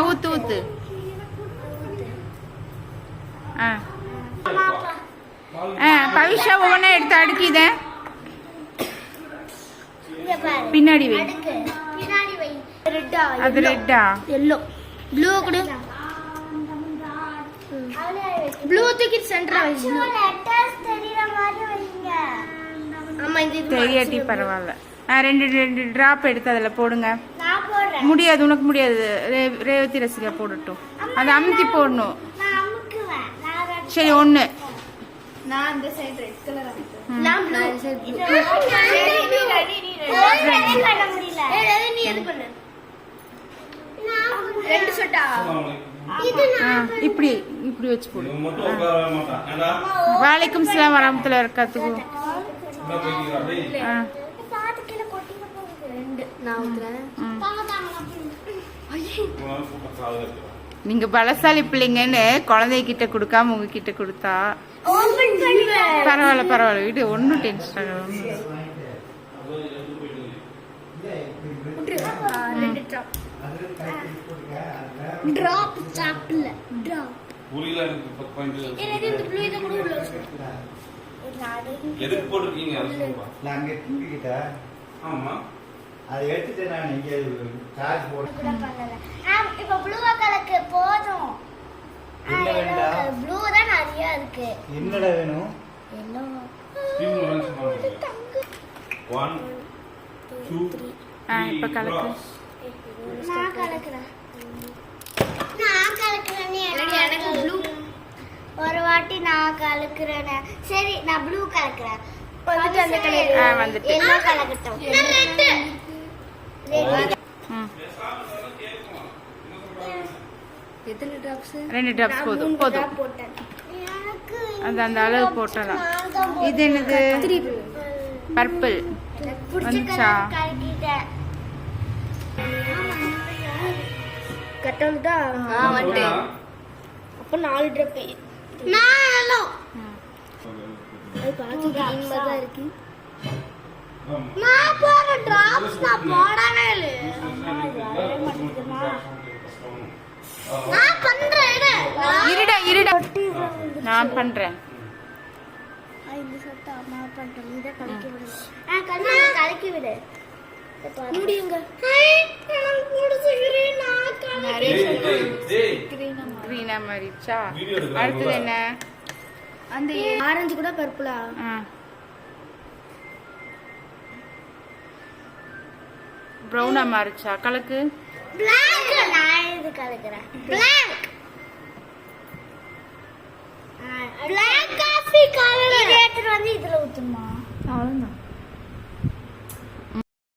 ஊத்து ஊத்து. பவிஷா ஒவ்வொன்றா எடுத்து அடுக்கித பின்னாடி வை. அது ரெட்டா எல்லோ ப்ளூ கூட ப்ளூ தூக்கி சென்டரா வை. ஆமா இது தெரியாட்டி பரவாயில்ல. ரெண்டு ரெண்டு டிராப் எடுத்து அதில் போடுங்க. முடியாது உனக்கு முடியாது. ரேவதி ரசிகா போடட்டும். அதை அமுத்தி போடணும். சரி ஒன்று. நான் அந்த சைடு ரெட் கலர் அமைக்கிறேன். நீ எது பண்ணு? ரெண்டு சொட்டா இப்படி இப்படி வச்சு போடு. வாலைக்கும் சலாம் வரமத்துல்லாஹி வபரகாத்துஹு. நீங்க பலசாலி பிள்ளைங்கன்னு குழந்தைகிட்ட கொடுக்காம உங்ககிட்ட கொடுத்தா பரவாயில்ல பரவாயில்ல வீடு ஒன்னும் டென்ஷன் ஆகாது. டிராப் சாப்பிடல டிராப் புரியல எனக்கு 10 இது இந்த ப்ளூ இத கூட உள்ள வச்சு எதுக்கு போட்டுருக்கீங்க அது சொல்லுங்க. நான் அங்க தூக்கிட்டா. ஆமா அதை எடுத்துட்டு நான் இங்க சார்ஜ் போட்டு கூட பண்ணல. இப்ப ப்ளூ கலருக்கு போதும். என்ன வேண்டாம்? ப்ளூ தான் நிறைய இருக்கு. என்னடா வேணும்? எல்லோ ஸ்கிரீன் ரன் பண்ணுங்க. 1 2 3 இப்ப கலக்கு. நான் கலக்குறேன். நான் கலக்குறேன். எனக்கு ப்ளூ ஒரு வாட்டி நான் கலக்குறேன். சரி நான் ப்ளூ கலக்குறேன். வந்துட்டு அந்த கலர் வந்துட்டு எல்லோ கலக்கட்டும். ரெட் எத்தனை டிராப்ஸ்? 2 டிராப்ஸ் போதும் போதும். போட்டேன். எனக்கு அது அந்த அளவு போட்டலாம். இது என்னது? பர்பிள் வந்துச்சா? கலக்கிட்டேன். கட்டவுட்டா வந்து அப்ப 4 டிராப். நான் எல்லோ அது பாக்கி கிரீன் மாதிரி தான் இருக்கு. நான் போற டிராப்ஸ் நான் போடவே இல்ல. நான் பண்றேன். இருடா இருடா நான் பண்றேன். இந்த சட்டை அம்மா பண்றேன். இத கலக்கி விடு. கலக்கி விடு. முடியுங்க. எனக்கு முடிச்சு கிரீன் கிரீனா மாறிச்சா? அடுத்து என்ன? அந்த ஆரஞ்சு கூட பர்பிளா? ப்ரௌனா மாறிச்சா? கலக்கு. Black நான் இது கலக்குறேன். Black Black coffee colour. இத எடுத்து வந்து இதுல ஊத்து.